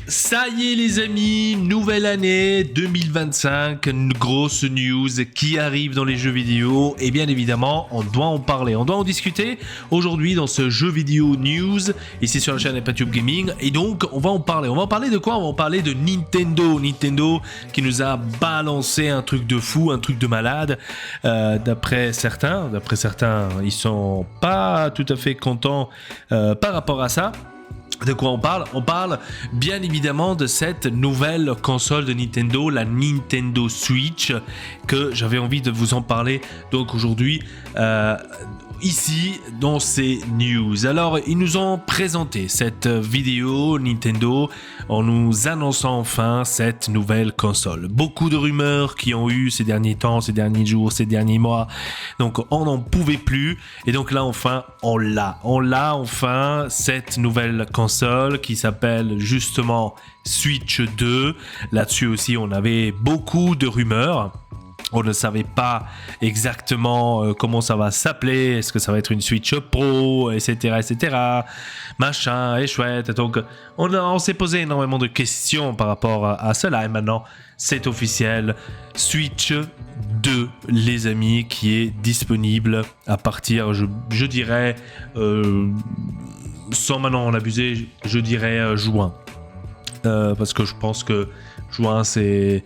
Ça y est les amis, nouvelle année 2025, une grosse news qui arrive dans les jeux vidéo et bien évidemment on doit en parler, on doit en discuter aujourd'hui dans ce jeu vidéo news ici sur la chaîne Epatube Gaming et donc on va en parler de quoi? On va en parler de Nintendo qui nous a balancé un truc de fou, un truc de malade d'après certains ils sont pas tout à fait contents par rapport à ça. De quoi on parle? On parle bien évidemment de cette nouvelle console de Nintendo, la Nintendo Switch, que j'avais envie de vous en parler donc aujourd'hui ici dans ces news. Alors ils nous ont présenté cette vidéo Nintendo en nous annonçant enfin cette nouvelle console. Beaucoup de rumeurs qui ont eu ces derniers temps, ces derniers jours, ces derniers mois, donc on n'en pouvait plus et donc là enfin on l'a enfin cette nouvelle console qui s'appelle justement Switch 2. Là-dessus aussi on avait beaucoup de rumeurs. On ne savait pas exactement comment ça va s'appeler, est-ce que ça va être une Switch Pro, etc. Machin, et chouette. Donc, on s'est posé énormément de questions par rapport à cela. Et maintenant, c'est officiel. Switch 2, les amis, qui est disponible à partir, je dirais, sans maintenant en abuser, je dirais juin. Parce que je pense que juin, c'est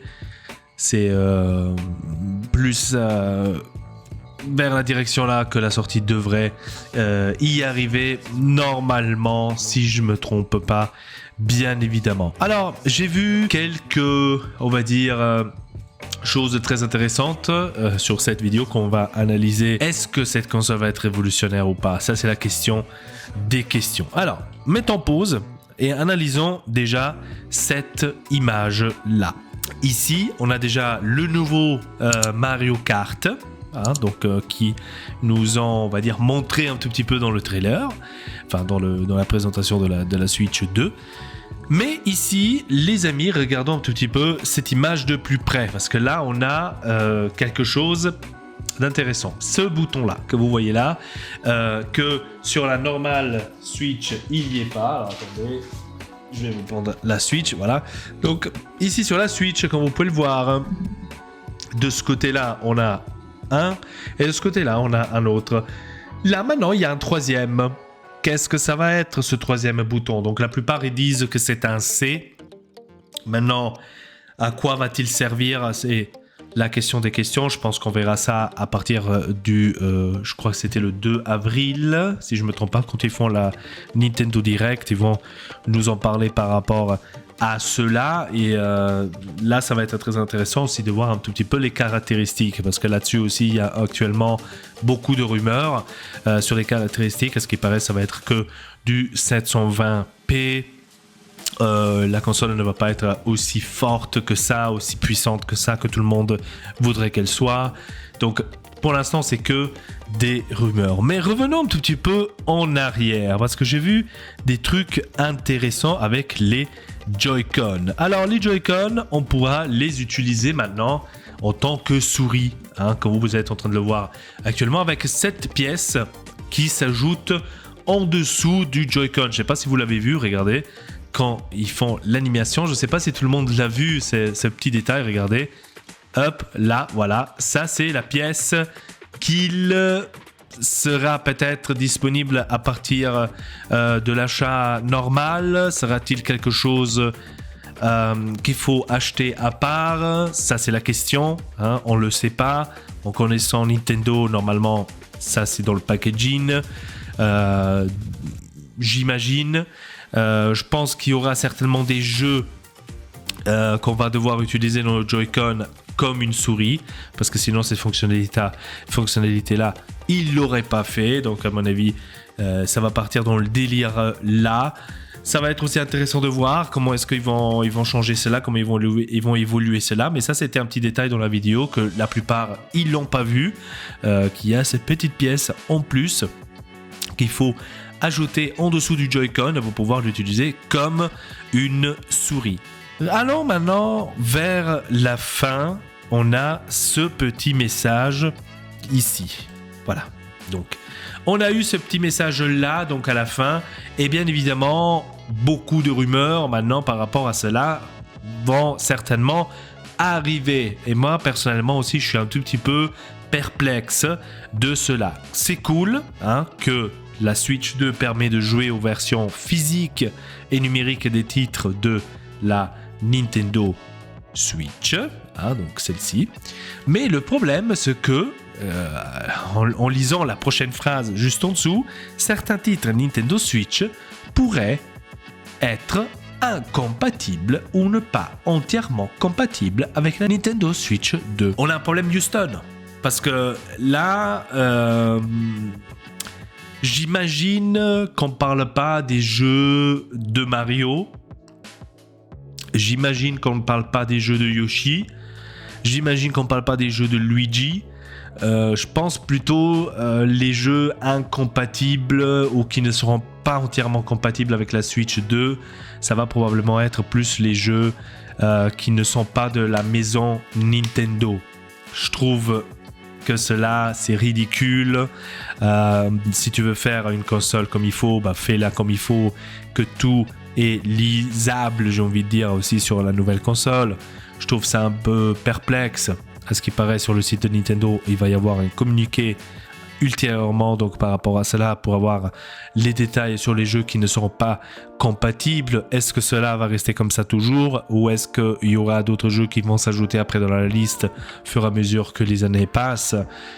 plus vers la direction là que la sortie devrait y arriver normalement, si je me trompe pas, bien évidemment. Alors j'ai vu quelques, on va dire, choses très intéressantes sur cette vidéo qu'on va analyser. Est-ce que cette console va être révolutionnaire ou pas? Ça c'est la question des questions. Alors mettons pause et analysons déjà cette image là. Ici, on a déjà le nouveau Mario Kart, qui nous ont, on va dire, montré un tout petit peu dans le trailer, enfin dans la présentation de la Switch 2. Mais ici, les amis, regardons un tout petit peu cette image de plus près, parce que là, on a quelque chose d'intéressant. Ce bouton-là que vous voyez là, que sur la normale Switch, il n'y est pas. Alors, attendez. Je vais vous prendre la Switch, voilà. Donc ici sur la Switch, comme vous pouvez le voir, de ce côté-là, on a un, et de ce côté-là, on a un autre. Là, maintenant, il y a un troisième. Qu'est-ce que ça va être, ce troisième bouton? Donc la plupart, ils disent que c'est un C. Maintenant, à quoi va-t-il servir? C'est la question des questions. Je pense qu'on verra ça à partir du... je crois que c'était le 2 avril, si je ne me trompe pas, quand ils font la Nintendo Direct. Ils vont nous en parler par rapport à cela. Et là, ça va être très intéressant aussi de voir un tout petit peu les caractéristiques. Parce que là-dessus aussi, il y a actuellement beaucoup de rumeurs sur les caractéristiques. À ce qui paraît, ça va être que du 720p. La console ne va pas être aussi forte que ça, aussi puissante que ça, que tout le monde voudrait qu'elle soit. Donc pour l'instant c'est que des rumeurs. Mais revenons un tout petit peu en arrière, parce que j'ai vu des trucs intéressants avec les Joy-Con. Alors les Joy-Con, on pourra les utiliser maintenant en tant que souris, comme vous êtes en train de le voir actuellement, avec cette pièce qui s'ajoute en dessous du Joy-Con. Je ne sais pas si vous l'avez vu, regardez. Quand ils font l'animation, je ne sais pas si tout le monde l'a vu, ce petit détail, regardez. Hop, là, voilà. Ça, c'est la pièce qu'il sera peut-être disponible à partir de l'achat normal. Sera-t-il quelque chose qu'il faut acheter à part? Ça, c'est la question. On ne le sait pas. En connaissant Nintendo, normalement, ça, c'est dans le packaging. J'imagine. Je pense qu'il y aura certainement des jeux qu'on va devoir utiliser dans le Joy-Con comme une souris, parce que sinon cette fonctionnalité-là, ils ne l'auraient pas fait. Donc à mon avis, ça va partir dans le délire là. Ça va être aussi intéressant de voir comment est-ce qu'ils vont changer cela, comment ils vont évoluer cela. Mais ça, c'était un petit détail dans la vidéo que la plupart, ils l'ont pas vu, qu'il y a cette petite pièce en plus qu'il faut ajouter en dessous du Joy-Con pour pouvoir l'utiliser comme une souris. Allons maintenant vers la fin. On a ce petit message ici. Voilà. Donc, on a eu ce petit message là, donc à la fin. Et bien évidemment, beaucoup de rumeurs maintenant par rapport à cela vont certainement arriver. Et moi, personnellement aussi, je suis un tout petit peu perplexe de cela. C'est cool que la Switch 2 permet de jouer aux versions physiques et numériques des titres de la Nintendo Switch, donc celle-ci. Mais le problème, c'est que, en lisant la prochaine phrase juste en dessous, certains titres Nintendo Switch pourraient être incompatibles ou ne pas entièrement compatibles avec la Nintendo Switch 2. On a un problème Houston, parce que là, j'imagine qu'on parle pas des jeux de Mario. J'imagine qu'on ne parle pas des jeux de Yoshi. J'imagine qu'on ne parle pas des jeux de Luigi. Je pense plutôt les jeux incompatibles ou qui ne seront pas entièrement compatibles avec la Switch 2. Ça va probablement être plus les jeux qui ne sont pas de la maison Nintendo. Je trouve que cela, c'est ridicule. Si tu veux faire une console comme il faut, fais-la comme il faut, que tout est lisable, j'ai envie de dire, aussi sur la nouvelle console. Je trouve ça un peu perplexe. À ce qui paraît, sur le site de Nintendo, il va y avoir un communiqué ultérieurement donc par rapport à cela pour avoir les détails sur les jeux qui ne seront pas compatibles. Est-ce que cela va rester comme ça toujours, ou est-ce qu'il y aura d'autres jeux qui vont s'ajouter après dans la liste au fur et à mesure que les années passent?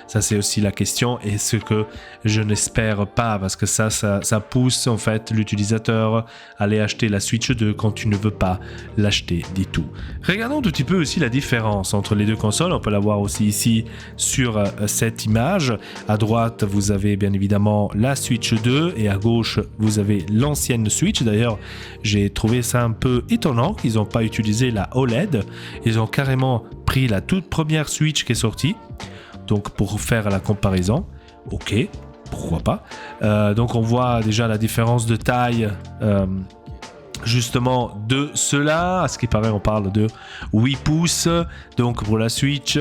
Ça, c'est aussi la question, et ce que je n'espère pas, parce que ça pousse en fait l'utilisateur à aller acheter la Switch 2 quand tu ne veux pas l'acheter du tout. Regardons un petit peu aussi la différence entre les deux consoles. On peut la voir aussi ici sur cette image. À droite, vous avez bien évidemment la Switch 2 et à gauche, vous avez l'ancienne Switch. D'ailleurs, j'ai trouvé ça un peu étonnant qu'ils n'ont pas utilisé la OLED. Ils ont carrément pris la toute première Switch qui est sortie, donc pour faire la comparaison. Ok, pourquoi pas. Donc on voit déjà la différence de taille justement de cela. À ce qui paraît, on parle de 8 pouces donc pour la Switch,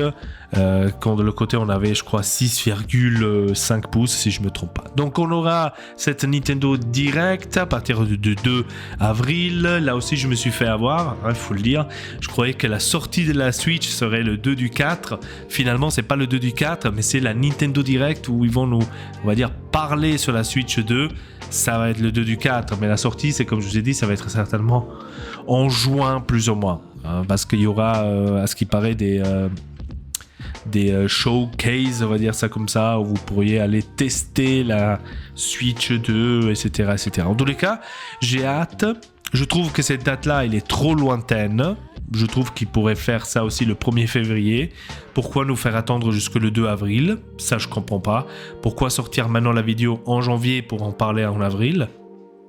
quand de l'autre côté on avait, je crois, 6,5 pouces si je me trompe pas. Donc on aura cette Nintendo Direct à partir du 2 avril. Là aussi je me suis fait avoir, il faut le dire. Je croyais que la sortie de la Switch serait le 2 du 4. Finalement c'est pas le 2 du 4, mais c'est la Nintendo Direct où ils vont nous, on va dire, parler sur la Switch 2. Ça va être le 2 du 4, mais la sortie, c'est comme je vous ai dit, ça va être certainement en juin plus ou moins, parce qu'il y aura à ce qui paraît des showcases, on va dire ça comme ça, où vous pourriez aller tester la Switch 2, etc., etc. En tous les cas, j'ai hâte. Je trouve que cette date-là, elle est trop lointaine. Je trouve qu'ils pourraient faire ça aussi le 1er février. Pourquoi nous faire attendre jusque le 2 avril? Ça, je comprends pas. Pourquoi sortir maintenant la vidéo en janvier pour en parler en avril?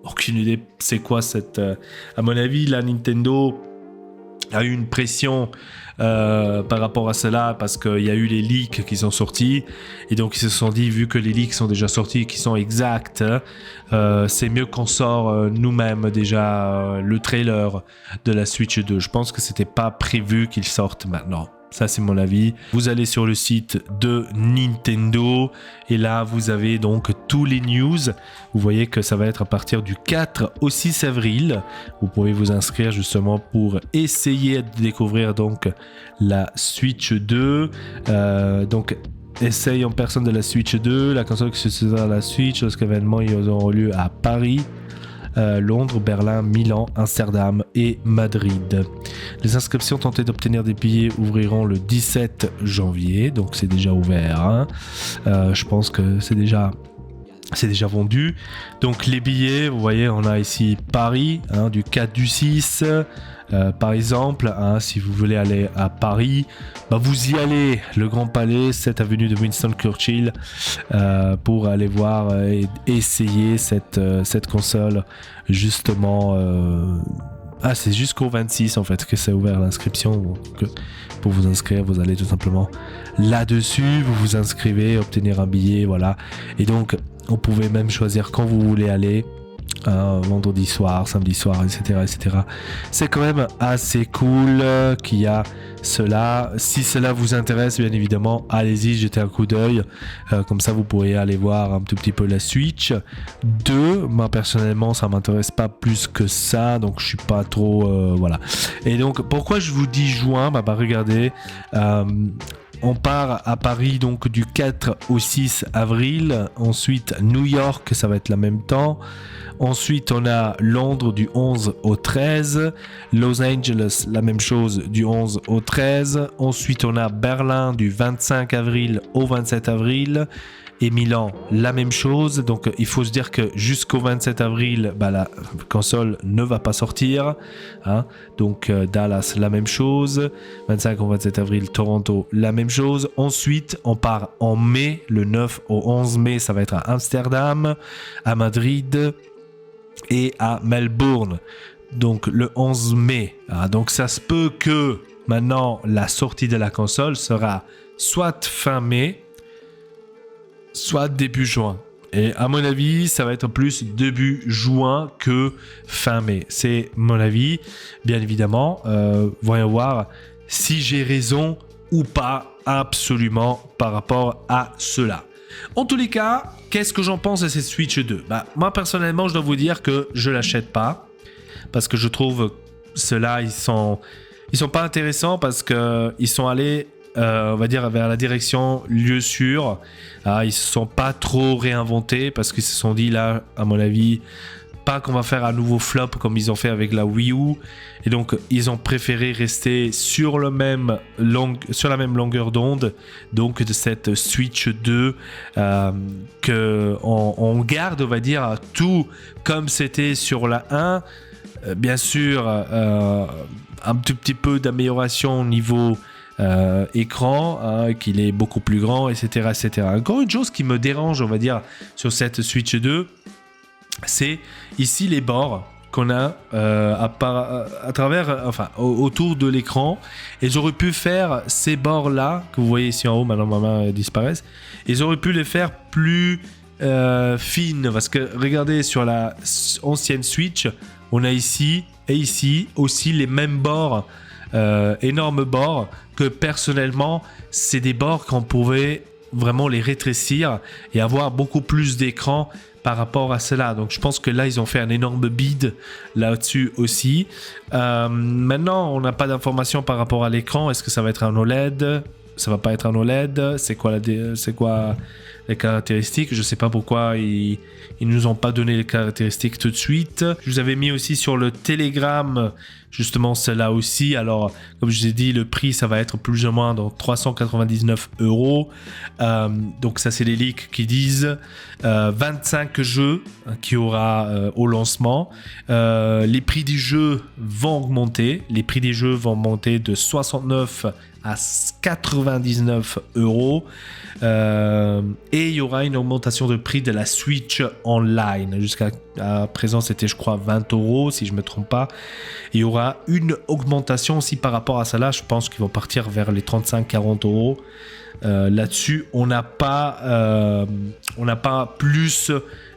Aucune idée. C'est quoi cette... À mon avis, la Nintendo a eu une pression par rapport à cela, parce qu'il y a eu les leaks qui sont sortis, et donc ils se sont dit, vu que les leaks sont déjà sortis, qui sont exacts, c'est mieux qu'on sort nous-mêmes déjà le trailer de la Switch 2. Je pense que c'était pas prévu qu'il sorte maintenant. Ça, c'est mon avis. Vous allez sur le site de Nintendo et là, vous avez donc tous les news. Vous voyez que ça va être à partir du 4 au 6 avril. Vous pouvez vous inscrire justement pour essayer de découvrir donc la Switch 2. Donc, essaye en personne de la Switch 2. La console qui se sera à la Switch lorsqu'événements ils auront lieu à Paris, Londres, Berlin, Milan, Amsterdam et Madrid. Les inscriptions tentées d'obtenir des billets ouvriront le 17 janvier, donc c'est déjà ouvert. Je pense que c'est déjà vendu. Donc les billets, vous voyez, on a ici Paris, du 4 du 6. Par exemple, si vous voulez aller à Paris, vous y allez, le Grand Palais, 7 avenue de Winston Churchill, pour aller voir et essayer cette console justement. C'est jusqu'au 26 en fait que c'est ouvert l'inscription. Donc, pour vous inscrire, vous allez tout simplement là-dessus, vous vous inscrivez, obtenir un billet, voilà. Et donc, vous pouvez même choisir quand vous voulez aller. vendredi soir, samedi soir, etc., etc. C'est quand même assez cool qu'il y a cela. Si cela vous intéresse, bien évidemment, allez-y, jetez un coup d'œil. Comme ça, vous pourrez aller voir un tout petit peu la Switch 2. Moi, personnellement, ça m'intéresse pas plus que ça, donc je suis pas trop... voilà. Et donc, pourquoi je vous dis juin? Regardez... on part à Paris donc du 4 au 6 avril. Ensuite, New York, ça va être le même temps. Ensuite, on a Londres du 11 au 13. Los Angeles, la même chose, du 11 au 13. Ensuite, on a Berlin du 25 avril au 27 avril. Et Milan, la même chose. Donc, il faut se dire que jusqu'au 27 avril, la console ne va pas sortir. Donc, Dallas, la même chose. 25 au 27 avril, Toronto, la même chose. Ensuite, on part en mai. Le 9 au 11 mai, ça va être à Amsterdam, à Madrid et à Melbourne. Donc, le 11 mai. Donc, ça se peut que maintenant, la sortie de la console sera soit fin mai, soit début juin. Et à mon avis, ça va être plus début juin que fin mai. C'est mon avis, bien évidemment. Voyons voir si j'ai raison ou pas absolument par rapport à cela. En tous les cas, qu'est-ce que j'en pense de cette Switch 2 ? Moi, personnellement, je dois vous dire que je l'achète pas. Parce que je trouve ceux-là, ils sont pas intéressants parce qu'ils sont allés... on va dire vers la direction lieu sûr. Ils se sont pas trop réinventés parce qu'ils se sont dit là, à mon avis, pas qu'on va faire un nouveau flop comme ils ont fait avec la Wii U. Et donc ils ont préféré rester sur la même longueur d'onde, donc de cette Switch 2 que on garde, on va dire, tout comme c'était sur la 1. Bien sûr, un tout petit peu d'amélioration au niveau écran, qu'il est beaucoup plus grand, etc., etc. Encore une chose qui me dérange, on va dire, sur cette Switch 2, c'est ici les bords qu'on a à travers, autour de l'écran. Et j'aurais pu faire ces bords-là, que vous voyez ici en haut, maintenant ma main disparaissent, et j'aurais pu les faire plus fines, parce que regardez, sur la ancienne Switch, on a ici et ici aussi les mêmes bords, énormes bords, que personnellement c'est des bords qu'on pouvait vraiment les rétrécir et avoir beaucoup plus d'écran par rapport à cela. Donc je pense que là ils ont fait un énorme bid là-dessus aussi. Maintenant on n'a pas d'informations par rapport à l'écran. Est-ce que ça va être un OLED? Ça va pas être un OLED? C'est quoi les caractéristiques? Je sais pas pourquoi ils nous ont pas donné les caractéristiques tout de suite. Je vous avais mis aussi sur le Telegram justement cela aussi. Alors comme je vous ai dit, le prix ça va être plus ou moins dans 399 €. Donc ça c'est les leaks qui disent 25 jeux qu'il y aura au lancement. Les prix du jeu vont augmenter. Les prix des jeux vont monter de 69 à 99 €. Et il y aura une augmentation de prix de la Switch Online. Jusqu'à présent, c'était, je crois, 20 € si je ne me trompe pas. Et il y aura une augmentation aussi par rapport à ça. Là, je pense qu'ils vont partir vers les 35-40 €. Là-dessus, on n'a pas plus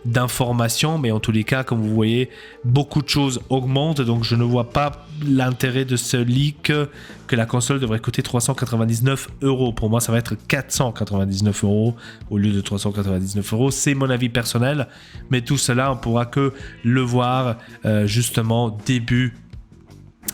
d'informations, mais en tous les cas, comme vous voyez, beaucoup de choses augmentent, donc je ne vois pas l'intérêt de ce leak que la console devrait coûter 399 €. Pour moi, ça va être 499 € au lieu de 399 €. C'est mon avis personnel, mais tout cela, on pourra que le voir justement début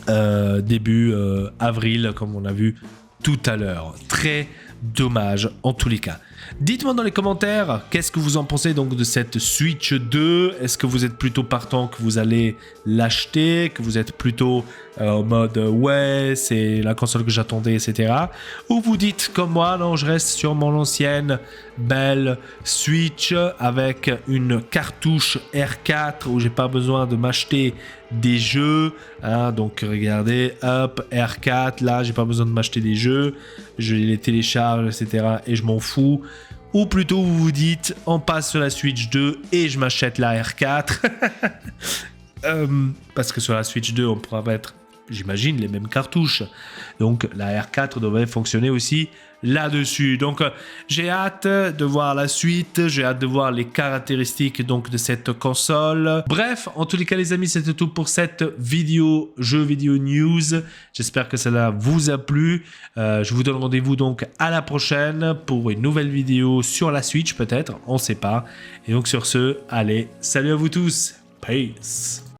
avril, comme on a vu tout à l'heure. Très dommage en tous les cas. Dites-moi dans les commentaires, qu'est-ce que vous en pensez donc de cette Switch 2 ? Est-ce que vous êtes plutôt partant que vous allez l'acheter, que vous êtes plutôt en mode ouais, c'est la console que j'attendais, etc. Ou vous dites comme moi, non, je reste sur mon ancienne belle Switch avec une cartouche R4 où j'ai pas besoin de m'acheter des jeux, donc regardez, hop, R4, là j'ai pas besoin de m'acheter des jeux, je les télécharge, etc. et je m'en fous. Ou plutôt vous vous dites, on passe sur la Switch 2 et je m'achète la R4. Parce que sur la Switch 2 on pourra mettre j'imagine, les mêmes cartouches. Donc la R4 devrait fonctionner aussi là-dessus. Donc j'ai hâte de voir la suite, j'ai hâte de voir les caractéristiques donc de cette console. Bref, en tous les cas les amis, c'était tout pour cette vidéo jeux vidéo news. J'espère que cela vous a plu. Je vous donne rendez-vous donc à la prochaine pour une nouvelle vidéo sur la Switch peut-être, on ne sait pas. Et donc sur ce, allez, salut à vous tous, peace.